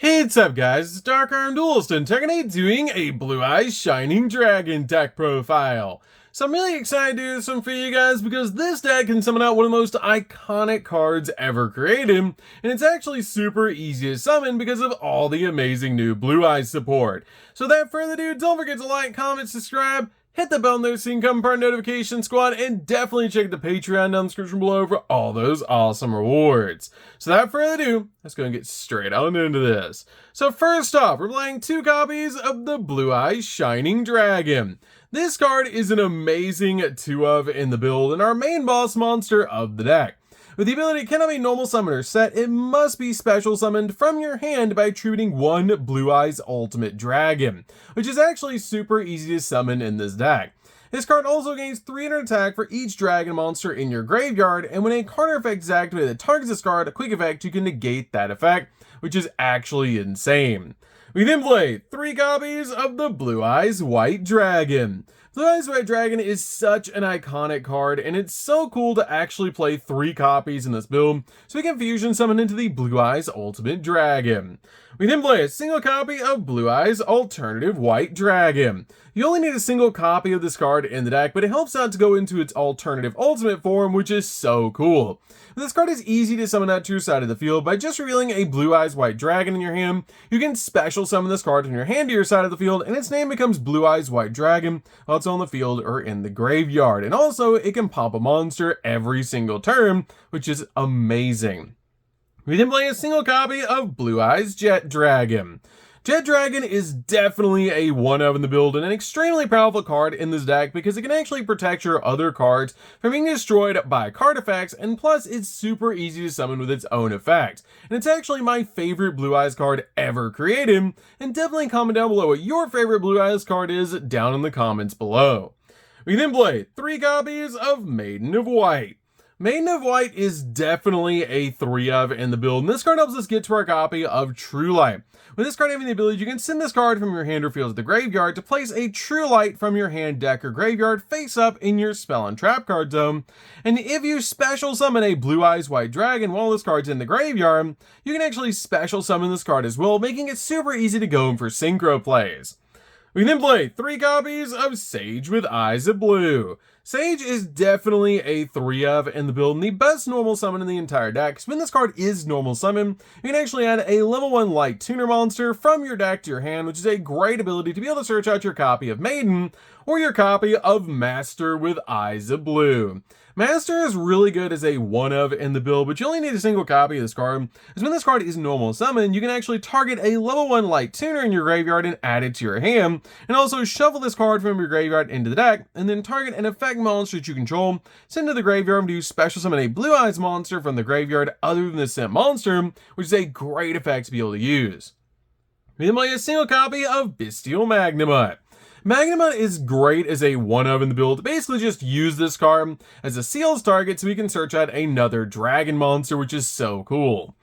Hey, what's up guys, it's DarkArmedDuelist and today doing a Blue Eyes Shining Dragon deck profile. So I'm really excited to do this one for you guys because this deck can summon out one of the most iconic cards ever created, and it's actually super easy to summon because of all the amazing new Blue Eyes support. So without further ado, don't forget to like, comment, subscribe, hit the bell notification so you can become part of the notification squad, and definitely check the Patreon down in the description below for all those awesome rewards. So without further ado, let's go and get straight on into this. So first off, we're playing 2 copies of the Blue Eyes Shining Dragon. This card is an amazing 2-of in the build and our main boss monster of the deck. With the ability cannot be normal summoner set, it must be special summoned from your hand by attributing 1 Blue Eyes Ultimate Dragon, which is actually super easy to summon in this deck. This card also gains 300 attack for each dragon monster in your graveyard, and when a card effect is activated that targets this card, a quick effect, you can negate that effect, which is actually insane. We then play 3 copies of the Blue Eyes White Dragon. Blue Eyes White Dragon is such an iconic card, and it's so cool to actually play 3 copies in this build, so we can fusion summon into the Blue Eyes Ultimate Dragon. We then play a single copy of Blue Eyes Alternative White Dragon. You only need a single copy of this card in the deck, but it helps out to go into its alternative ultimate form, which is so cool. This card is easy to summon out to your side of the field. By just revealing a Blue Eyes White Dragon in your hand, you can special summon this card from your hand to your side of the field, and its name becomes Blue Eyes White Dragon while it's on the field or in the graveyard. And also, it can pop a monster every single turn, which is amazing. We then play a single copy of Blue Eyes Jet Dragon. Jet Dragon is definitely a 1-of in the build and an extremely powerful card in this deck because it can actually protect your other cards from being destroyed by card effects, and plus it's super easy to summon with its own effect. And it's actually my favorite Blue Eyes card ever created, and definitely comment down below what your favorite Blue Eyes card is down in the comments below. We then play 3 copies of Maiden of White. Maiden of White is definitely a 3-of in the build, and this card helps us get to our copy of True Light. With this card having the ability, you can send this card from your hand or field to the graveyard to place a True Light from your hand, deck, or graveyard face up in your spell and trap card zone. And if you special summon a Blue Eyes White Dragon while this card's in the graveyard, you can actually special summon this card as well, making it super easy to go in for synchro plays. We then play 3 copies of Sage with Eyes of Blue. Sage is definitely a 3-of in the build and the best normal summon in the entire deck, because when this card is normal summon, you can actually add a level 1 light tuner monster from your deck to your hand, which is a great ability to be able to search out your copy of Maiden or your copy of Master with Eyes of Blue. Master is really good as a 1-of in the build, but you only need a single copy of this card, because when this card is normal summon, you can actually target a level 1 light tuner in your graveyard and add it to your hand, and also shuffle this card from your graveyard into the deck, and then target an effect monster that you control, send to the graveyard, and do special summon a Blue Eyes monster from the graveyard other than the sent monster, which is a great effect to be able to use. We then play a single copy of Bestial Magnemite. Magnemite is great as a 1-of in the build. Basically just use this card as a seals target so we can search out another dragon monster, which is so cool.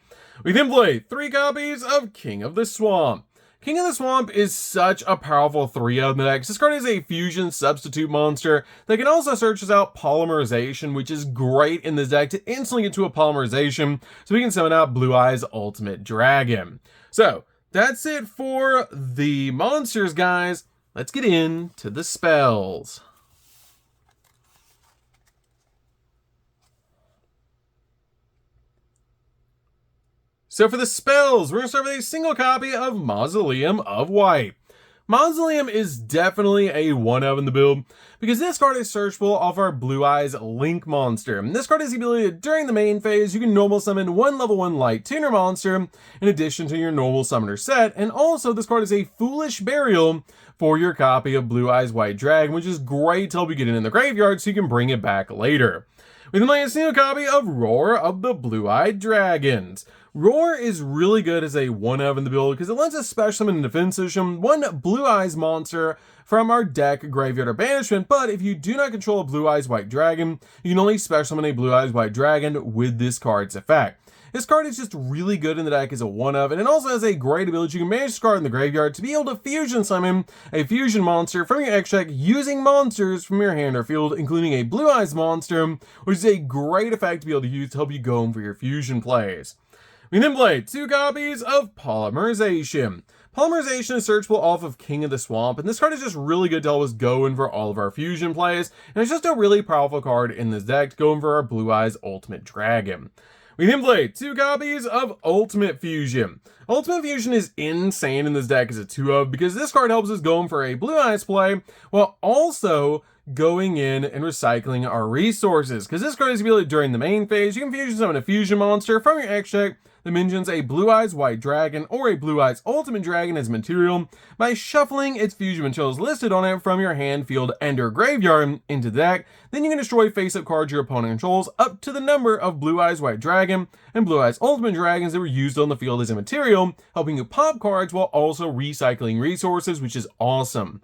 We then play 3 copies of King of the Swamp. King of the Swamp is such a powerful 3-of in the deck. This card is a fusion substitute monster that can also search out polymerization, which is great in this deck to instantly get to a polymerization so we can summon out Blue Eyes Ultimate Dragon. So that's it for the monsters, guys. Let's get into the spells. So for the spells, we're going to start with a single copy of Mausoleum of White. Mausoleum is definitely a 1-of in the build because this card is searchable off our Blue Eyes Link monster. And this card has the ability that during the main phase, you can normal summon 1 level 1 light tuner monster in addition to your normal summoner set. And also this card is a Foolish Burial for your copy of Blue Eyes White Dragon, which is great to help you get it in the graveyard so you can bring it back later. We then play a single copy of Roar of the Blue-Eyed Dragons. Roar is really good as a 1-of in the build because it lets us special summon in defense position 1 Blue Eyes monster from our deck, graveyard, or banishment, but if you do not control a Blue Eyes White Dragon, you can only special summon a Blue Eyes White Dragon with this card's effect. This card is just really good in the deck as a 1-of, and it also has a great ability. You can manage this card in the graveyard to be able to fusion summon a fusion monster from your X deck using monsters from your hand or field, including a Blue Eyes monster, which is a great effect to be able to use to help you go for your fusion plays. We then play 2 copies of Polymerization. Polymerization is searchable off of King of the Swamp, and this card is just really good to help us go in for all of our fusion plays, and it's just a really powerful card in this deck to go in for our Blue Eyes Ultimate Dragon. We then play 2 copies of Ultimate Fusion. Ultimate Fusion is insane in this deck as a 2-of because this card helps us go in for a Blue Eyes play while also going in and recycling our resources. Because this card is ability during the main phase, you can fusion summon a fusion monster from your X deck that mentions a Blue Eyes White Dragon or a Blue Eyes Ultimate Dragon as material by shuffling its fusion materials listed on it from your hand, field, and or graveyard into the deck. Then you can destroy face-up cards your opponent controls up to the number of Blue Eyes White Dragon and Blue Eyes Ultimate Dragons that were used on the field as a material, helping you pop cards while also recycling resources, which is awesome.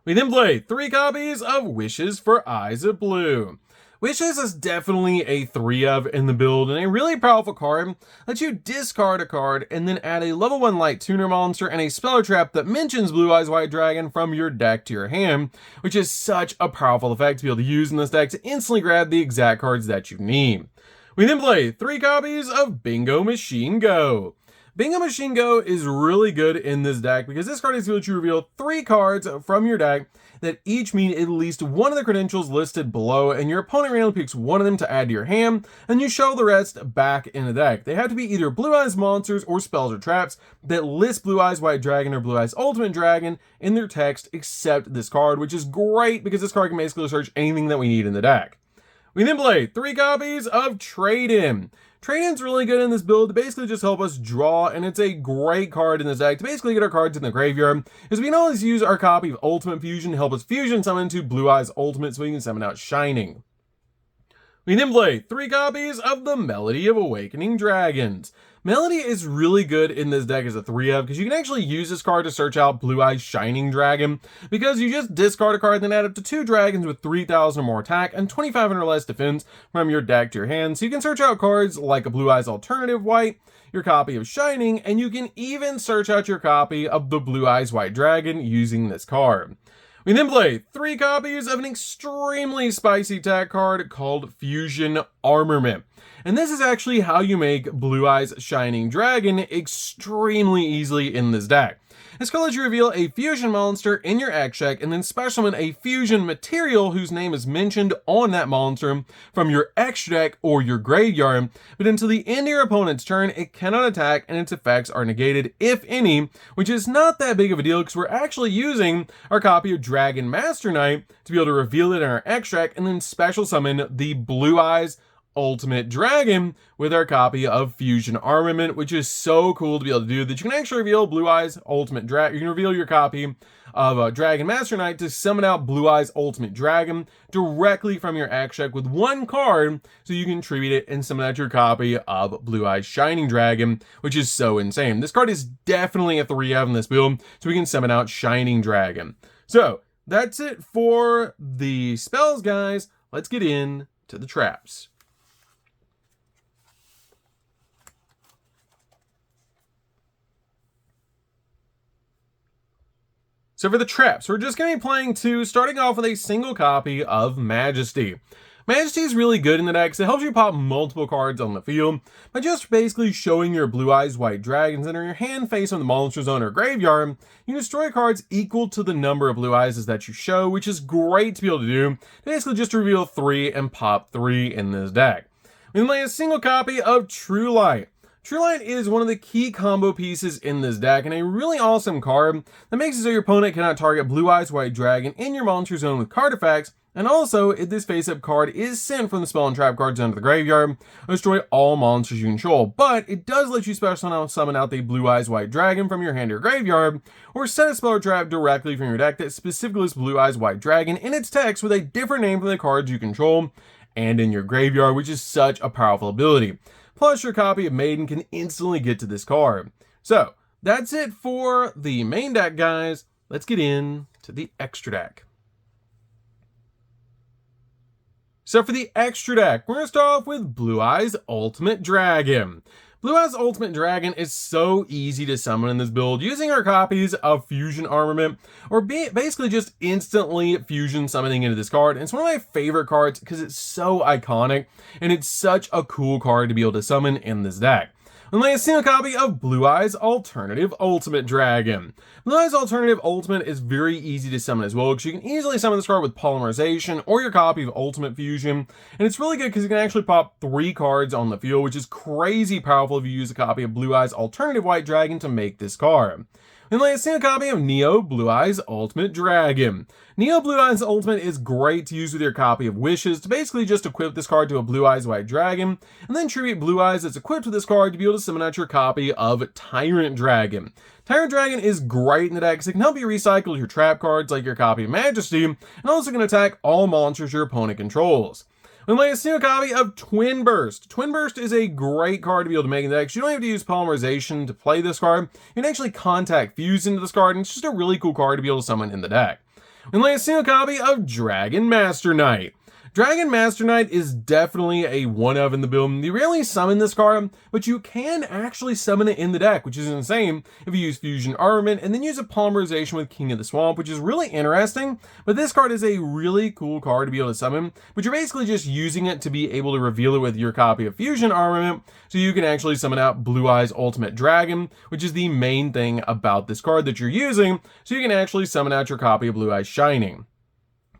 We then play 3 copies of Wishes for Eyes of Blue. Wishes is definitely a 3-of in the build, and a really powerful card lets you discard a card and then add a level 1 light tuner monster and a spell trap that mentions Blue Eyes White Dragon from your deck to your hand, which is such a powerful effect to be able to use in this deck to instantly grab the exact cards that you need. We then play 3 copies of Bingo Machine Go. Bingo Machine Go is really good in this deck because this card is able to reveal 3 cards from your deck that each mean at least one of the credentials listed below, and your opponent randomly picks one of them to add to your hand, and you show the rest back in the deck. They have to be either Blue Eyes monsters or spells or traps that list Blue Eyes White Dragon or Blue Eyes Ultimate Dragon in their text except this card, which is great because this card can basically search anything that we need in the deck. We then play 3 copies of Trade-In. Trade-In's really good in this build to basically just help us draw, and it's a great card in this deck to basically get our cards in the graveyard, because we can always use our copy of Ultimate Fusion to help us fusion summon to Blue Eyes Ultimate so we can summon out Shining. We then play 3 copies of the Melody of Awakening Dragons. Melody is really good in this deck as a 3-of because you can actually use this card to search out Blue Eyes Shining Dragon, because you just discard a card and then add up to 2 dragons with 3,000 or more attack and 2,500 or less defense from your deck to your hand. So you can search out cards like a Blue Eyes Alternative White, your copy of Shining, and you can even search out your copy of the Blue Eyes White Dragon using this card. We then play 3 copies of an extremely spicy attack card called Fusion Armament. And this is actually how you make Blue Eyes Shining Dragon extremely easily in this deck. This card lets you reveal a fusion monster in your X deck and then special summon a fusion material whose name is mentioned on that monster from your X deck or your graveyard, but until the end of your opponent's turn, it cannot attack and its effects are negated, if any, which is not that big of a deal because we're actually using our copy of Dragon Master Knight to be able to reveal it in our X deck and then special summon the Blue Eyes Ultimate Dragon with our copy of Fusion Armament, which is so cool to be able to do that you can actually reveal Blue Eyes Ultimate Dragon. You can reveal your copy of Dragon Master Knight to summon out Blue Eyes Ultimate Dragon directly from your X deck with 1 card, so you can tribute it and summon out your copy of Blue Eyes Shining Dragon, which is so insane. This card is definitely a 3-of in this build, so we can summon out Shining Dragon. So that's it for the spells, guys. Let's get in to the traps. So for the traps, we're just going to be playing 2, starting off with a single copy of Majesty. Majesty is really good in the deck because it helps you pop multiple cards on the field by just basically showing your Blue Eyes White Dragons that are in your hand face on the monster zone or graveyard. You destroy cards equal to the number of Blue Eyes that you show, which is great to be able to do. Basically just reveal 3 and pop 3 in this deck. We then play a single copy of True Light. True Light is one of the key combo pieces in this deck and a really awesome card that makes it so your opponent cannot target Blue Eyes White Dragon in your monster zone with card effects, and also if this face-up card is sent from the spell and trap card zone to the graveyard, destroy all monsters you control, but it does let you special summon out the Blue Eyes White Dragon from your hand or graveyard, or set a spell or trap directly from your deck that specifically lists Blue Eyes White Dragon in its text with a different name from the cards you control and in your graveyard, which is such a powerful ability. Plus, your copy of Maiden can instantly get to this card. So, that's it for the main deck, guys. Let's get in to the extra deck. So for the extra deck, we're going to start off with Blue Eyes Ultimate Dragon. Blue Eyes Ultimate Dragon is so easy to summon in this build using our copies of Fusion Armament, or basically just instantly fusion summoning into this card. And it's one of my favorite cards because it's so iconic and it's such a cool card to be able to summon in this deck. And lay a single copy of Blue Eyes Alternative Ultimate Dragon. Blue Eyes Alternative Ultimate is very easy to summon as well, because you can easily summon this card with Polymerization or your copy of Ultimate Fusion, and it's really good because you can actually pop 3 cards on the field, which is crazy powerful if you use a copy of Blue Eyes Alternative White Dragon to make this card. Then lay a single copy of Neo Blue Eyes Ultimate Dragon. Neo Blue Eyes Ultimate is great to use with your copy of Wishes to basically just equip this card to a Blue Eyes White Dragon, and then tribute Blue Eyes that's equipped with this card to be able to summon out your copy of Tyrant Dragon. Tyrant Dragon is great in the deck because it can help you recycle your trap cards like your copy of Majesty, and also can attack all monsters your opponent controls. And lay a single copy of Twin Burst. Twin Burst is a great card to be able to make in the deck. You don't have to use Polymerization to play this card. You can actually contact Fuse into this card, and it's just a really cool card to be able to summon in the deck. And lay a single copy of Dragon Master Knight. Dragon Master Knight is definitely a one-of in the build. You rarely summon this card, but you can actually summon it in the deck, which is insane if you use Fusion Armament and then use a Polymerization with King of the Swamp, which is really interesting. But this card is a really cool card to be able to summon, but you're basically just using it to be able to reveal it with your copy of Fusion Armament, so you can actually summon out Blue Eyes Ultimate Dragon, which is the main thing about this card that you're using, so you can actually summon out your copy of Blue Eyes Shining.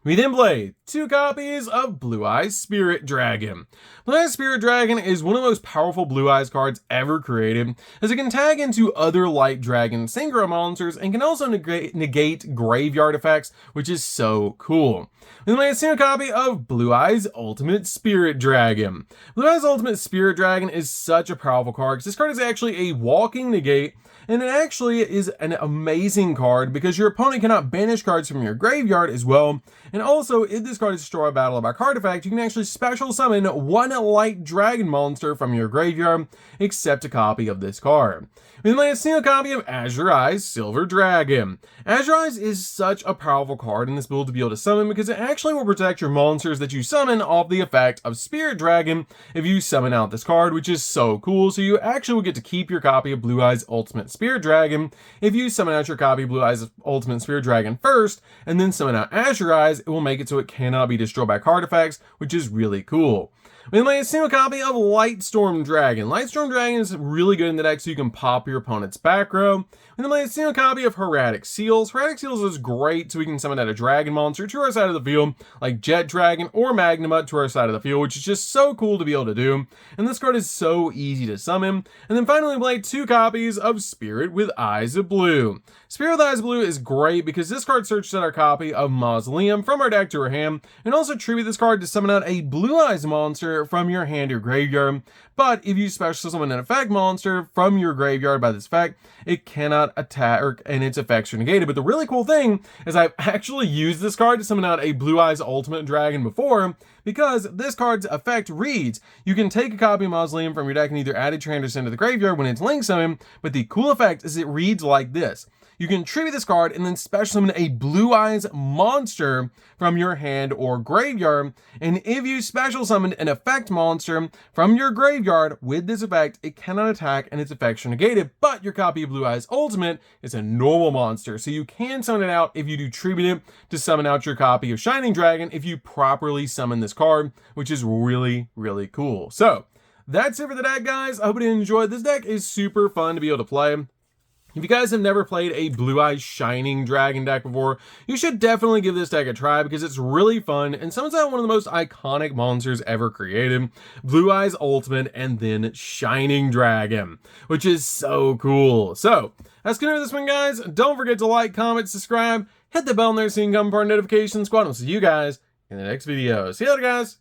We then play 2 copies of Blue Eyes Spirit Dragon. Blue Eyes Spirit Dragon is one of the most powerful Blue Eyes cards ever created, as it can tag into other Light Dragon Synchro monsters and can also negate graveyard effects, which is so cool. We then play a single copy of Blue Eyes Ultimate Spirit Dragon. Blue Eyes Ultimate Spirit Dragon is such a powerful card because this card is actually a walking negate, and it actually is an amazing card because your opponent cannot banish cards from your graveyard as well. And also, if this card is destroyed by battle by card effect, you can actually special summon 1 Light Dragon monster from your graveyard, except a copy of this card. We then lay a single copy of Azure Eyes Silver Dragon. Azure Eyes is such a powerful card in this build to be able to summon because it actually will protect your monsters that you summon off the effect of Spirit Dragon if you summon out this card, which is so cool. So you actually will get to keep your copy of Blue Eyes Ultimate Spirit Dragon. If you summon out your copy of Blue Eyes Ultimate Spirit Dragon first, and then summon out Azure Eyes, it will make it so it cannot be destroyed by card effects, which is really cool. We then lay a single copy of Lightstorm Dragon. Lightstorm Dragon is really good in the deck so you can pop your opponent's back row. We then lay a single copy of Hieratic Seals. Hieratic Seals is great so we can summon out a dragon monster to our side of the field, like Jet Dragon or Magnamut to our side of the field, which is just so cool to be able to do. And this card is so easy to summon. And then finally we play 2 copies of Spirit with Eyes of Blue. Spirit with Eyes of Blue is great because this card searches out our copy of Mausoleum from our deck to our hand, and also tribute this card to summon out a Blue Eyes monster from your hand or graveyard. But if you special summon an effect monster from your graveyard by this effect, it cannot attack and its effects are negated. But the really cool thing is I've actually used this card to summon out a Blue Eyes Ultimate Dragon before, because this card's effect reads, you can take a copy of Mausoleum from your deck and either add it to your hand or send it to the graveyard when it's link summon, but the cool effect is it reads like this. You can tribute this card and then special summon a Blue Eyes monster from your hand or graveyard, and if you special summon an effect monster from your graveyard with this effect, it cannot attack and its effects are negated, but your copy of Blue Eyes Ultimate is a normal monster, so you can summon it out if you do tribute it to summon out your copy of Shining Dragon if you properly summon this card, which is really, really cool. So, that's it for the deck, guys. I hope you enjoyed. This deck is super fun to be able to play. If you guys have never played a Blue Eyes Shining Dragon deck before, you should definitely give this deck a try because it's really fun and summons out one of the most iconic monsters ever created, Blue Eyes Ultimate and then Shining Dragon, which is so cool. So, that's gonna do this one, guys. Don't forget to like, comment, subscribe, hit the bell in there so you can come part of notification squad. I'll see you guys in the next video. See you later, guys.